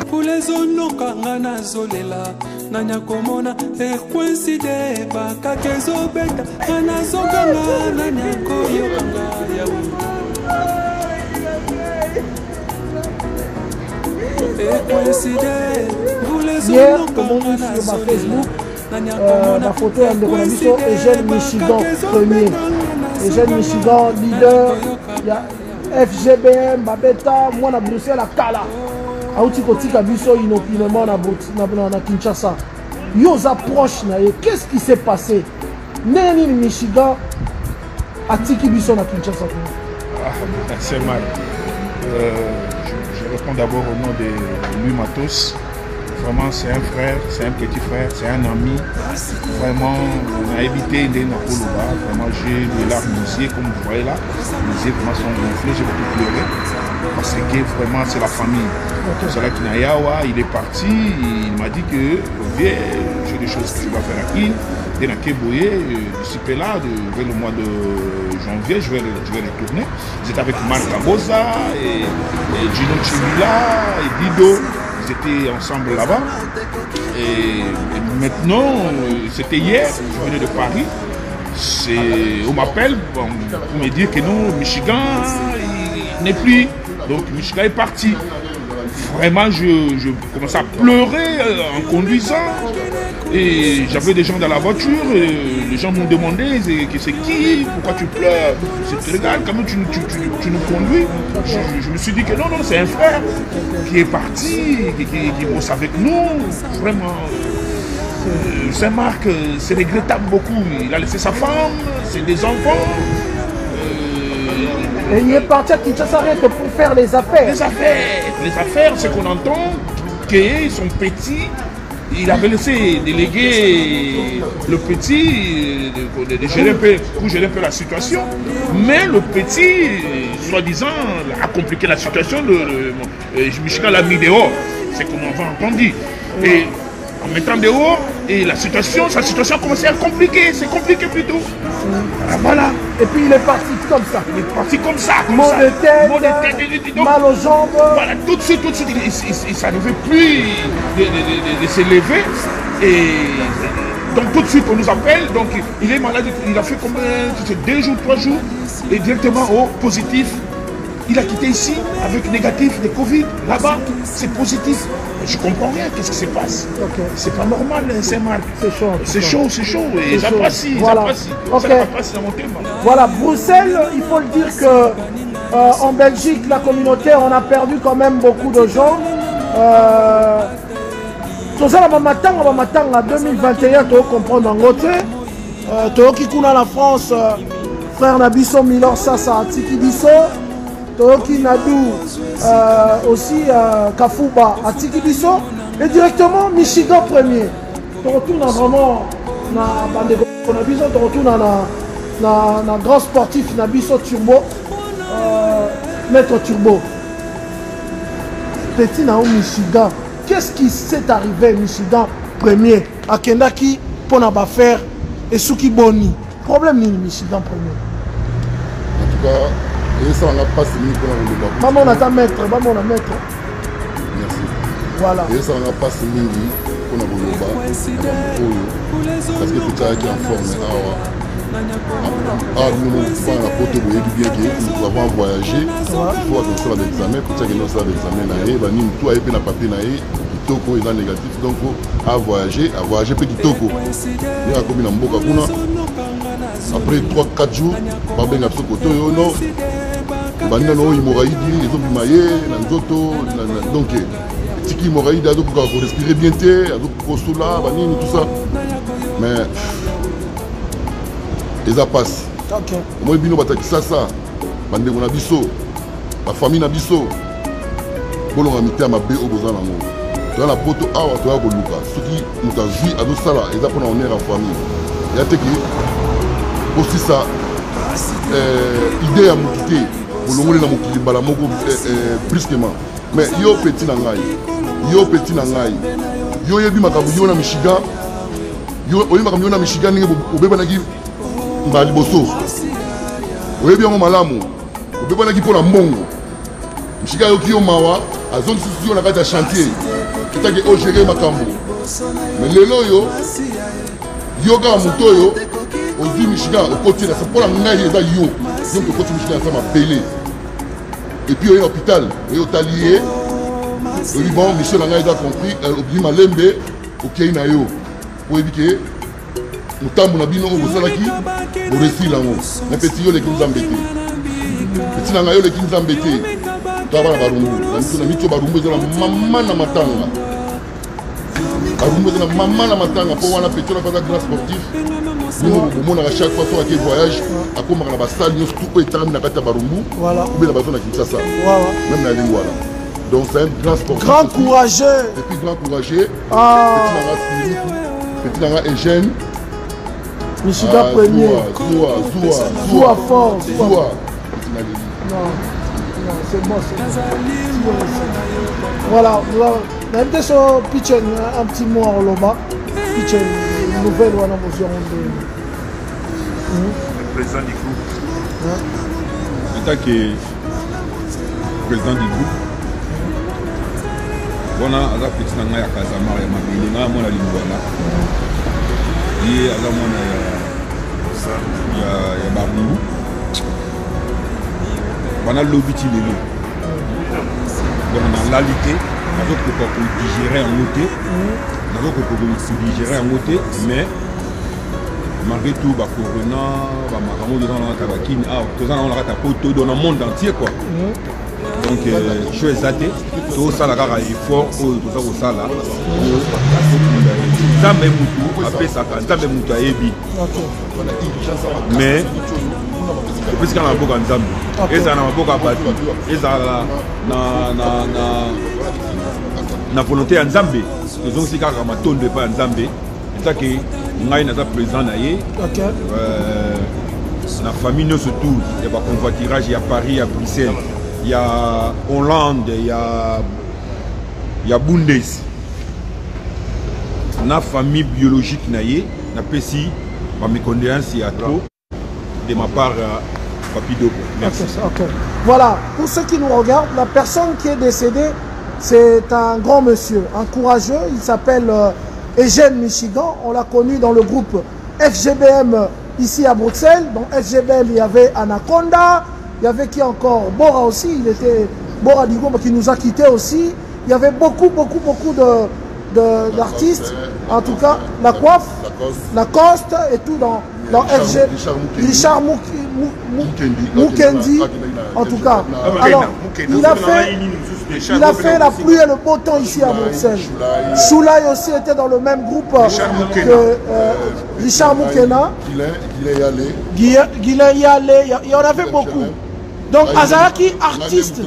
Pour les zones kangana zolela nanya komona coïncide ba kakezo beta kana zonganga nanya koyo kanga ya hier, comme on dit sur ma Facebook, la photo est de Konabiso Eugène Michigan premier. Eugène Michigan leader, il y a FGBM, Babeta, moi na Bruxelles à Kala. Aouti Kotika Biso inopinement na Kinshasa. Yo approche na qu'est-ce qui s'est passé? Neni Michigan a Tiki Biso na Kinshasa. C'est mal. Je réponds d'abord au nom de Louis Matos. Vraiment, c'est un frère, c'est un petit frère, c'est un ami. Vraiment, on a évité les Nakoloba. Vraiment, j'ai les larmes aux yeux, comme vous voyez là. Les yeux vraiment sont gonflés, j'ai beaucoup pleuré. Parce que vraiment, c'est la famille. C'est là Kinayawa, il est parti, il m'a dit que j'ai des choses que je dois faire à Kin. Et dans Keboye, d'ici là, vers le mois de janvier, je vais retourner. J'étais avec Marc Aboza et Gino Chimila et Dido. Ils étaient ensemble là-bas. Et maintenant, c'était hier, je venais de Paris. On m'appelle pour me dire que non, Michigan il n'est plus. Donc Michigan est parti. Vraiment, je commençais à pleurer en conduisant. Et j'avais des gens dans la voiture. Et les gens m'ont demandé que c'est qui, pourquoi tu pleures. Je te regarde, comment tu nous conduis. Je me suis dit que non, c'est un frère qui est parti, qui bosse avec nous. Vraiment. Saint-Marc, c'est regrettable beaucoup. Il a laissé sa femme, ses des enfants. Et il est parti à Kinshasa pour faire les affaires. Les affaires, c'est qu'on entend qu'ils sont petits. Il avait laissé déléguer le petit de gérer pour gérer un peu la situation. Mais le petit, soi-disant, a compliqué la situation. Michigan l'a mis dehors. C'est comme on a entendu. Et en mettant dehors, et sa situation a commencé à compliquer. C'est compliqué plutôt. Voilà. Et puis il est parti comme ça. Il est parti comme ça. Maux de tête, mal aux jambes. Voilà, tout de suite, il ne s'arrivait plus de s'élever. Et donc tout de suite, on nous appelle. Donc il est malade, il a fait combien? 2 jours, 3 jours. Et directement au positif. Il a quitté ici avec négatif de Covid. Là-bas, c'est positif. Je comprends rien, qu'est-ce qui se passe? C'est pas normal, Saint-Marc. C'est chaud. Et j'apprécie, voilà. J'apprécie dans mon thème. Voilà, Bruxelles, il faut le dire que en Belgique, la communauté, on a perdu quand même beaucoup de gens. Tout ça, en 2021, tu comprends en côté. Tu qui la France, frère Nabiso, Milor Sassa, Tiki Biso. Toki Nadou, aussi Kafouba à Tiki Biso, et directement Michigan premier. Tu retournes vraiment dans Nabiso, tu retournes dans grand sportif Nabiso Turbo, Maître Turbo. Petit Nao Michigan, qu'est-ce qui s'est arrivé Michigan premier à Kendaki pour n'a faire et Suki Boni? Problème ni Michigan premier. En tout cas, et ça on n'a pas fini pour le maman on a ta maître, maman on a maître. Merci. Voilà. Et ça on n'a pas fini pour le bas. Parce que tu as été en forme. Nous avons la porte de bien que nous avons voyagé. Il faut attention à l'examen. Pour ça que nous avons l'examen, nous avons un papier Kitoko est négatif. Donc à voyager petit Toko. Il y a comme une mboka kuna. Après 3-4 jours, pas bien absolu côté non. Banina no hemorroïde, ils ont bimaye, nanzoto, donc tiki hemorroïde, donc pour respirer bien té, donc pour soula, banini tout ça. Mais ils a passé. OK. Moi bino bataki ça, bande na biso, la famille na biso. Bolonga mité ma bé au besoin nango. Dans la poto awa to ya ko luka, soki muta jui ado sala, ils a pona on est en famille. Il y a teki aussi ça idée à m'quitter bolongoli na mokili mbala moko brusquement. Mais yo petit na ngai, yo yebi makambo yo na Michigan, yo oyebi makambo yo na Michigan ninge obebanaki mbali boso. Oyebi yango malamu, obebanaki mpona mbongo. Michigan yo kiyo mawa, azongi susu yo na kati ya chantier, kitaki ogere makambo. Mais lelo yo kaka moto oyo ozwi Michigan okoti na mpona ngai eza yo donc okoti Michigan eza mabele. Et puis, il y a l'hôpital, il y a l'hôtelier. Il dit bon, Michel a compris, il y a Malembe, ok, il y a yo. Pour éviter, nous t'avons dit non, vous savez qui? Vous restez là, mais petit yo les qui nous embêtent. Petit nangayo les qui nous embêtent. Tu vas voir la barumbu. La micho barumbu c'est la maman na matanga. Barumbu c'est la maman na matanga. Pour voir la petit on a fait un grand sportif. Nous à chaque fois qu'on voyage, à comme on a la salle, nous tout est terminé à Barumbu. Voilà. Ou bien la personne à Kinshasa. Voilà. Même la ligne voilà. Donc c'est un grand sportif. Grand courageux. Et puis grand courageux. Petit Nanga Eugène. Michigan premier. Zoua fort. Zoua. Non, c'est bon. Voilà. Même sur Pitchen, un petit mot en Loba. Pitchen, nouvelle ou un Le président du groupe. En tant que président du groupe, on a un petit nanga ya Casamar ya mabili nga mona lingwana. Ye ala mona ya Barumbu. Bana lobiti lelo. Donc dans l'alité, on a digérer en côté. On a digérer en côté, mais malgré tout, Corona, dans le monde entier. Quoi. Donc, je suis exaté. Tout ça, là, il est fort. Tout ça, là. Mais, puisqu'on a beaucoup de Zambie, et ça a beaucoup de battu, et ça a volonté en Zambie. Nous avons aussi un tonne de pas en Zambie. C'est ça que nous avons président. La famille nous se tourne. Il y a un convoiturage, il y a Paris, il y a Bruxelles, il y a Hollande, il y a Bundes. La famille biologique, na pesi, mes condoléances, il y a trop. De ma part, Papido. Merci. Okay. Voilà, pour ceux qui nous regardent, la personne qui est décédée, c'est un grand monsieur, un courageux. Il s'appelle Eugène Michigan. On l'a connu dans le groupe FGBM ici à Bruxelles. Dans FGBM, il y avait Anaconda. Il y avait qui encore? Bora aussi. Il était Bora Digo qui nous a quittés aussi. Il y avait beaucoup d'artistes. En tout cas, la coiffe, Lacoste et tout dans FG. Richard Mukendi. En tout cas, alors, il a fait la pluie et le beau temps ici à Bruxelles. Choulaï aussi était dans le même groupe que Richard Mukena. Guilain Yalé, il y en avait beaucoup. Donc Azaraki, artiste.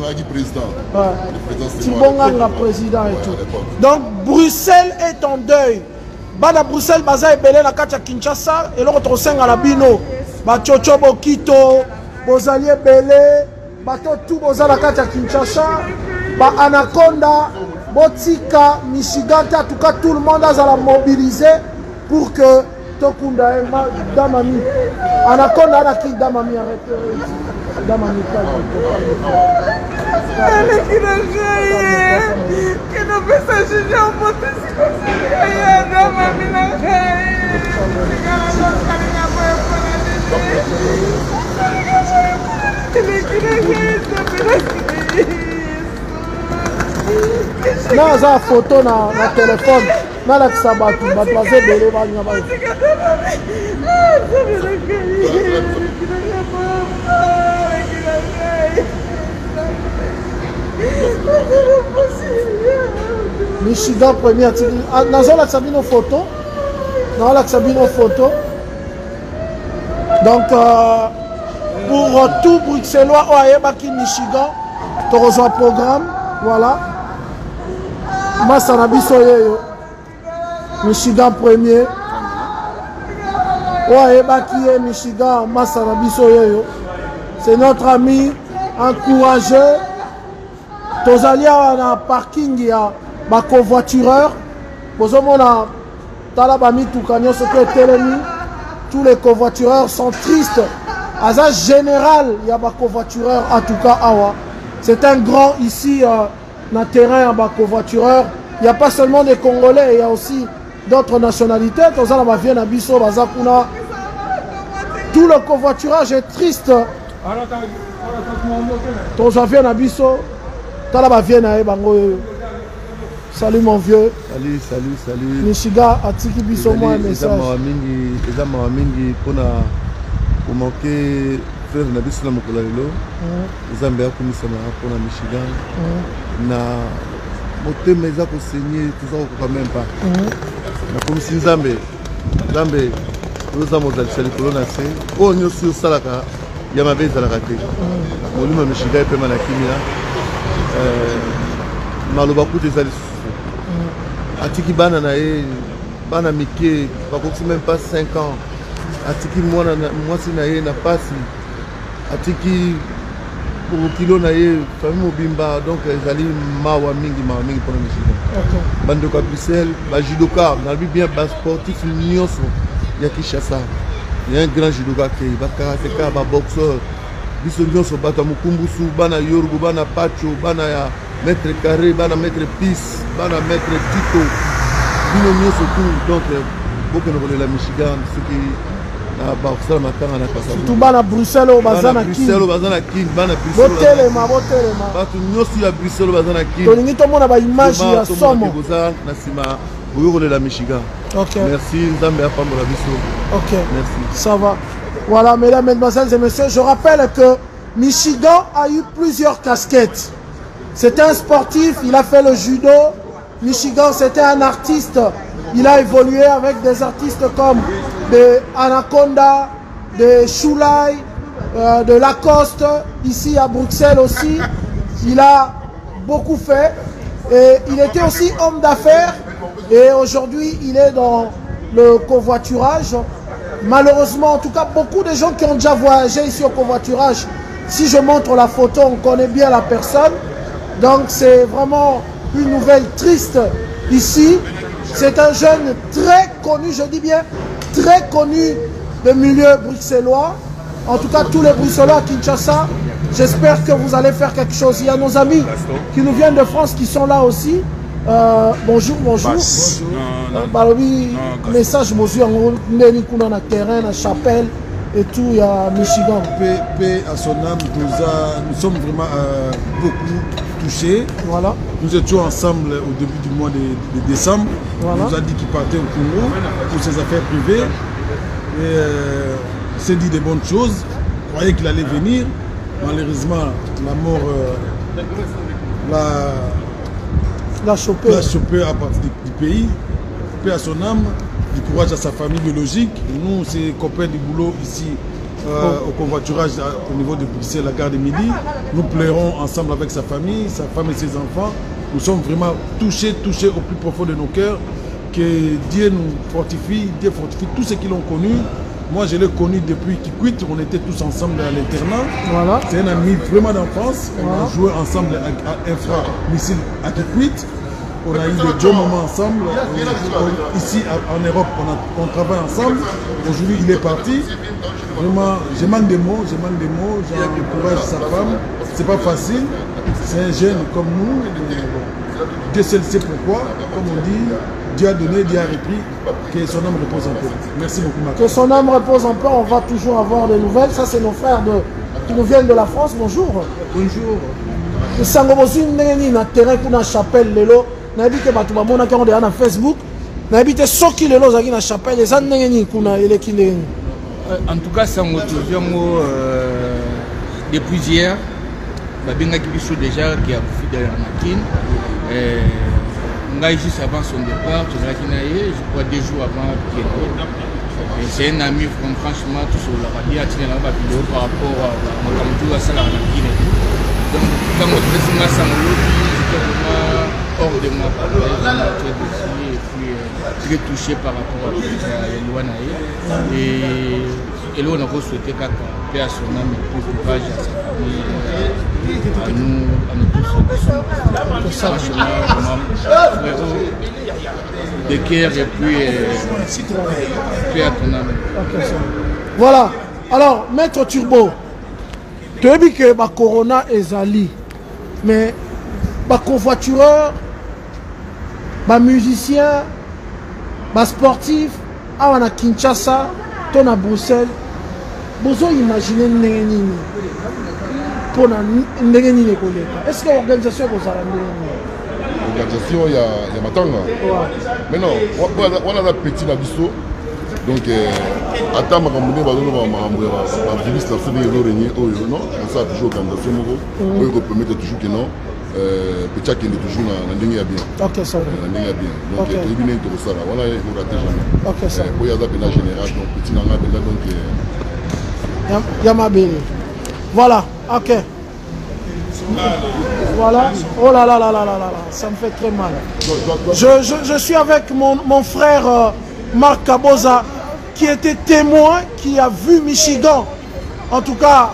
Tibonganga, président et tout. Donc Bruxelles est en deuil. Bana Bruxelles, Baza et Belé, la Katia Kinshasa, et l'autre au sein à la Bino. Bachocho Bokito, Bozalier Belé, Bato tout Boza la Katia Kinshasa, Ba Anaconda, Botika, Michigan, en tout cas tout le monde a la mobilisé pour que Tokunda Damami. Anaconda a qui Damami arrête. Damami na photo na téléphone na la sabatu batwaze belé banya ba Michigan premier dans la Sabino photo donc pour tout bruxellois Oyebaki Michigan tu reçois programme voilà Masanabiso yeyo Michigan premier Oyebaki Michigan Masanabiso yeyo c'est notre ami encourager. Tozali na parking ya ba covoitureur. Bozomona tala ba mituka nyonso ke telemi. Tous les covoitureurs sont tristes. Aza général ya ba covoitureur en tout cas awa. C'est un grand ici na terrain ba covoitureur. Il n'y a pas seulement des Congolais, il y a aussi d'autres nationalités. Tozala ba vient na biso baza kuna. Tout le covoiturage est triste. Tozala vient na biso. Tala vient na bango. Salut mon vieux. Salut. Michiga atiki biso moi un message. Eza mawa mingi pona komanke frère na biso na mokolo lelo. Eza mbeya komisama pona Michigan. Na motema eza kosenye toza kokoka même pas. Na komisi Nzambe. Nzambe oza mozalisa likolo na se. Oyo nyonso osalaka ya mabe ezalaka te. Molimo ya Michigan epema na kimia. Maloba kutu eza lisusu. Atiki bana na ye, bana mike, bakoki même pas 5 ans. Atiki mwasi na ye na pasi. Atiki kilo na ye, famille mobimba, donc ezali mawa mingi pour Michigan. Bandeko Bruxelles, ba judoka, nalbi bien ba sportif nyonso ya Kinshasa. Il y a un grand judoka qui ba karatéka, ba boxeur. Biso nyonso bata mukumbusu, bana Yorgo, bana Pacho, bana ya Maître Carré, bana Maître Pis, bana Maître Tito, bino nyonso tout. Donc beaucoup de la Michigan, ceux qui na Barcelone matanga na Casablanca. Tout bana Bruxelles au bazana King. Bruxelles au bazana King, bana Bruxelles. Botelema. Batu nyonso ya Bruxelles au bazana King. Tolingi to mona ba image ya somo. Na sima boyo de la Michigan. OK. Merci Nzambe a pambola biso. OK. Merci. Ça va. Voilà, mesdames, mesdemoiselles et messieurs, je rappelle que Michigan a eu plusieurs casquettes. C'était un sportif, il a fait le judo. Michigan, c'était un artiste. Il a évolué avec des artistes comme de Anaconda, de Shulai, de Lacoste. Ici à Bruxelles aussi, il a beaucoup fait. Et il était aussi homme d'affaires. Et aujourd'hui, il est dans le covoiturage. Malheureusement, en tout cas, beaucoup de gens qui ont déjà voyagé ici au covoiturage, si je montre la photo, on connaît bien la personne. Donc c'est vraiment une nouvelle triste ici. C'est un jeune très connu, je dis bien très connu du milieu bruxellois. En tout cas, tous les Bruxellois à Kinshasa, j'espère que vous allez faire quelque chose. Il y a nos amis qui nous viennent de France qui sont là aussi. Bonjour. Balobi, message monsieur Ndeni kuna na terrain, na chapelle et tout, il y a Michigan. Paix à son âme, nous sommes vraiment beaucoup touchés. Voilà. Nous étions ensemble au début du mois de décembre. Voilà. Il nous a dit qu'il partait au Congo pour ses affaires privées. Et il s'est dit des bonnes choses. Il croyait qu'il allait venir. Malheureusement, la mort l'a chopé à partir du pays. Paix à son âme, du courage à sa famille biologique. Nous, c'est copains du boulot ici au convoiturage au niveau de Bruxelles, la gare de Midi. Nous pleurons ensemble avec sa famille, sa femme et ses enfants. Nous sommes vraiment touchés au plus profond de nos cœurs. Que Dieu nous fortifie, Dieu fortifie tous ceux qui l'ont connu. Moi, je l'ai connu depuis Kikwit. On était tous ensemble à l'internat. Voilà. C'est un ami vraiment d'enfance. On a joué ensemble à Infra Missile à Kikwit. On a eu des bons moments ensemble. Ici en Europe, on travaille ensemble. Aujourd'hui, il est parti. Vraiment, je manque des mots. J'encourage sa femme. C'est pas facile. C'est un jeune comme nous. Dieu seul sait pourquoi. Comme on dit, Dieu a donné, Dieu a repris. Que son âme repose en paix. Merci beaucoup, Marc. Que son âme repose en paix. On va toujours avoir des nouvelles. Ça, c'est nos frères qui nous viennent de la France. Bonjour. Bonjour. Sango bozwi ndenge na terrain kuna chapelle lelo. Nayebi te bato bamonaki yango deja na Facebook. Nayebi te soki lelo ozalaki na chapelle eza ndenge nini kuna eleki ndenge nini. En tout cas, sango tozwi yango depuis hier. Babengaki biso déjà qui a profité de la matin. Ngai juste avant son départ, tozalaki na ye, je crois 2 jours avant qu'il ait. C'est un ami, franchement, tout sur la radio, il y a une vidéo par rapport à mon à la Guinée. Donc, quand on fait ça, c'était vraiment hors de moi. Et puis, très touché par rapport à Luanaï. Et et là on a souhaité kaka paix à son âme et plus courage à sa famille, à nous tous qui sont de cœur et puis paix à ton âme. Voilà. Alors, Maître Turbo, tu as dit que le corona est ali, mais les convoitureurs, les musiciens, les sportifs, à Kinshasa, à Bruxelles, vous imaginez Nengeni. Est-ce que l'organisation vous a rendu? L'organisation, il y a Matanga. Mais non, on a un petit nabisso. Donc, attends, ma campagne, ma virus, la fin de l'année, non, on sait toujours l'organisation, on peut permettre toujours que non, petit qui est toujours dans l'année bien. Ok, ça va. L'année bien. Donc, il y a une autre ça, on a raté jamais. Ok, ça va. Il y a un général, donc petit dans la donc. Yamabé. Voilà, ok. Voilà. Oh là là là là là là, ça me fait très mal. Je suis avec mon frère Marc Kaboza, qui était témoin, qui a vu Michigan. En tout cas,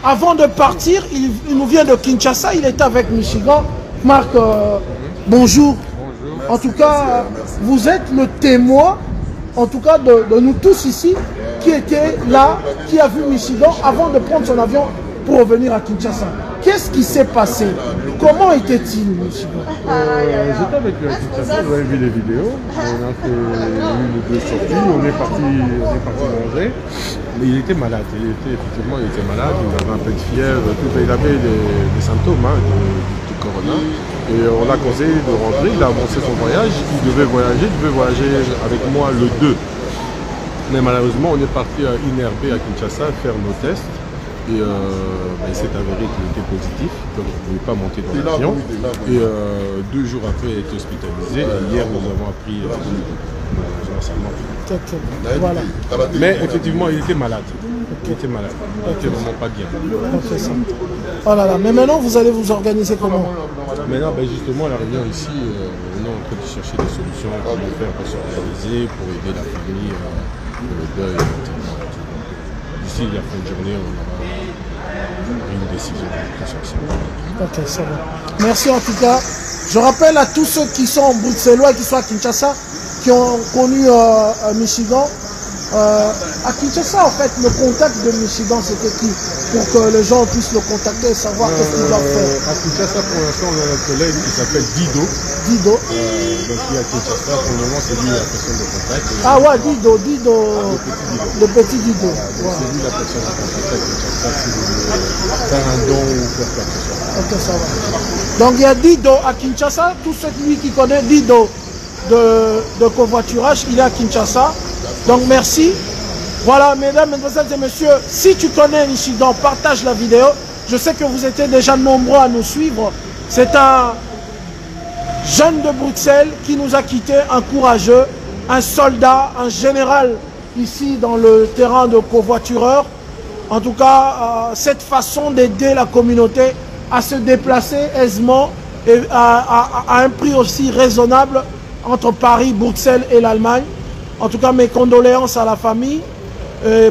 avant de partir, il nous vient de Kinshasa, il était avec Michigan. Marc, bonjour. Bonjour. En tout cas, vous êtes le témoin, en tout cas de nous tous ici, qui était là, qui a vu Michigan avant de prendre son avion pour revenir à Kinshasa. Qu'est-ce qui s'est passé? Comment était-il, Michigan? J'étais avec Kinshasa, vous avez vu les vidéos. On a fait une ou deux sorties, on est parti manger. Mais il était malade, il était malade, il avait un peu de fièvre, il avait des symptômes du corona. Et on l'a conseillé de rentrer, il a avancé son voyage, il devait voyager avec moi le 2. Mais malheureusement, on est parti à INRB à Kinshasa faire nos tests. Et il s'est avéré qu'il était positif, donc il ne pouvait pas monter dans l'avion. Et 2 jours après, il a été hospitalisé. Et hier, nous avons appris voilà. Mais effectivement, il était malade. Il était malade. Il n'était vraiment pas bien. Oh là là. Mais maintenant, vous allez vous organiser comment? Maintenant, justement, à la réunion ici, on est en train de chercher des solutions pour faire pour s'organiser, pour aider la famille, le deuil. D'ici la fin de journée, on aura une décision. Ok, ça va. Merci en tout cas. Je rappelle à tous ceux qui sont bruxellois et qui sont à Kinshasa, qui ont connu Michigan. À Kinshasa, en fait, le contact de Michigan, c'était qui? Pour que les gens puissent le contacter et savoir qu'est-ce qu'ils doivent faire. À Kinshasa, pour l'instant, on a un collègue qui s'appelle Dido. Dido. Donc, il est à Kinshasa, pour le moment, c'est lui la personne de contact. Ah ouais, Dido. Le petit Dido. Ouais. C'est lui la personne de contact à Kinshasa si vous voulez faire un don ou faire quoi que ce soit. Ok, ça va. Donc, il y a Dido à Kinshasa. Tous ceux qui connaissent Dido de covoiturage, il est à Kinshasa. Donc merci. Voilà, mesdames, mesdemoiselles et messieurs, si tu connais Michigan, partage la vidéo. Je sais que vous étiez déjà nombreux à nous suivre. C'est un jeune de Bruxelles qui nous a quittés, un courageux, un soldat, un général ici dans le terrain de covoitureur. En tout cas, cette façon d'aider la communauté à se déplacer aisément et à un prix aussi raisonnable entre Paris, Bruxelles et l'Allemagne. En tout cas, mes condoléances à la famille.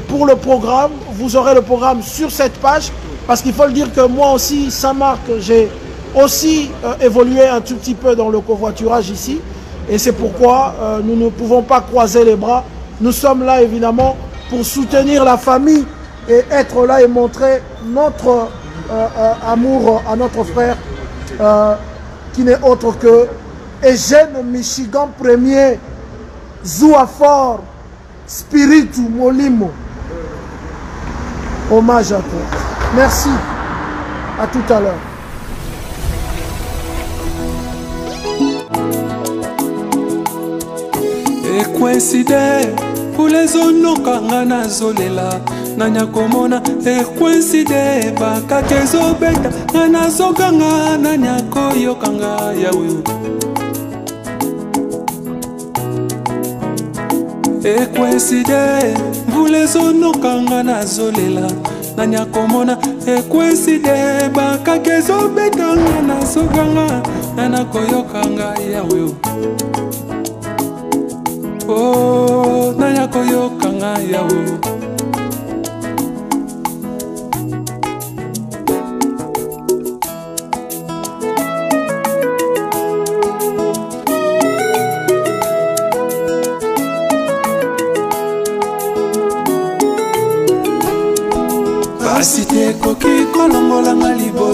Pour le programme, vous aurez le programme sur cette page. Parce qu'il faut le dire que moi aussi, Saint-Marc, j'ai aussi évolué un tout petit peu dans le covoiturage ici. Et c'est pourquoi nous ne pouvons pas croiser les bras. Nous sommes là, évidemment, pour soutenir la famille et être là et montrer notre amour à notre frère qui n'est autre que Eugène Michigan Premier. Zouafor Spiritu Molimo. Hommage à toi. Merci. À tout à l'heure. Et coïncide pour les zones kangana zolela nanya komona et coïncide bakakezo beta nana zoganga nanya koyo kanga yawe. Et coïncide, vous les zones kangana zolela nanya komona et coïncide bakakezo beta nana zoganga nana koyo kanga yawe. Oh, nanya koyo kanga yawe.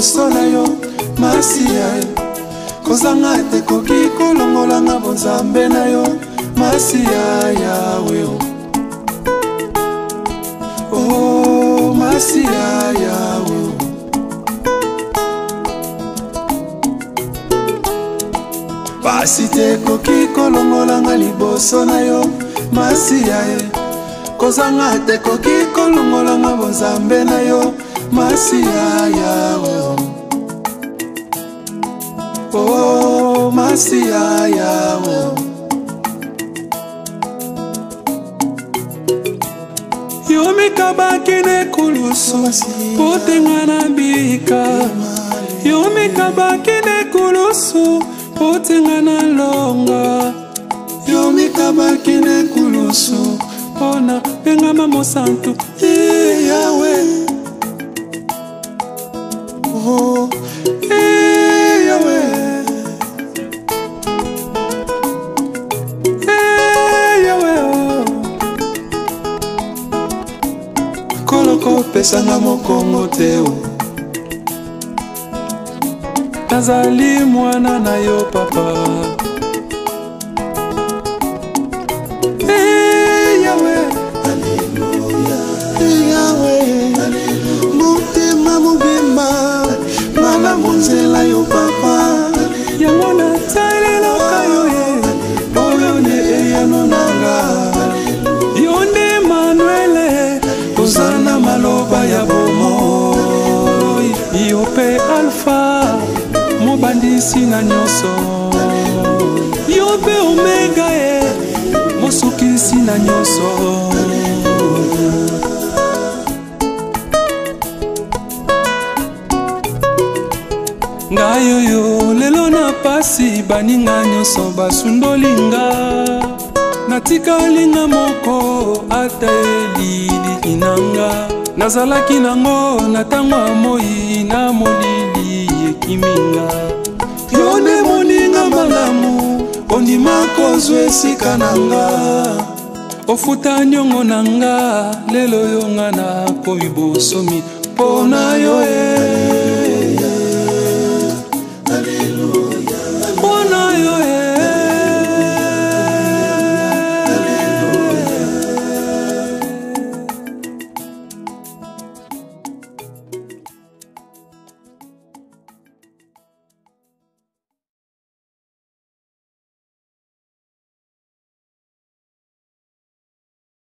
liboso na yo masiya kozanga te koki kolongolanga bonzambe na yo masiya yawe oh masiya yawe pasi te koki kolongolanga liboso na yo masiya kozanga te koki kolongolanga bonzambe na yo masiya yawe oh masiya yawe yo mikabaki nekulusu potenga na bika yo mikabaki nekulusu potenga na longa yo mikabaki nekulusu pona pengama mosantu yawe oh yawe yawe koloko pesanga mokongo teo nazali mwana na yo papa yawe aleluya yawe motema mobimba mala monzela yo papa yango natalelaka yo ye oyo nde eyano nanga yo nde manuele kozana maloba ya bomoi yo mpe alfa mobandisi na nyonso yo mpe omega ye mosukisi na nyonso ngai oyo lelo na pasi baninga nyonso basundolinga natikalinga moko ata elili inanga nazalaki nango na ntango ya moi na molili ekiminga yo nde moninga malamu ondima kozwa esika nanga ofuta nyongo nanga lelo yo nga na koyi bosomi mpo na yo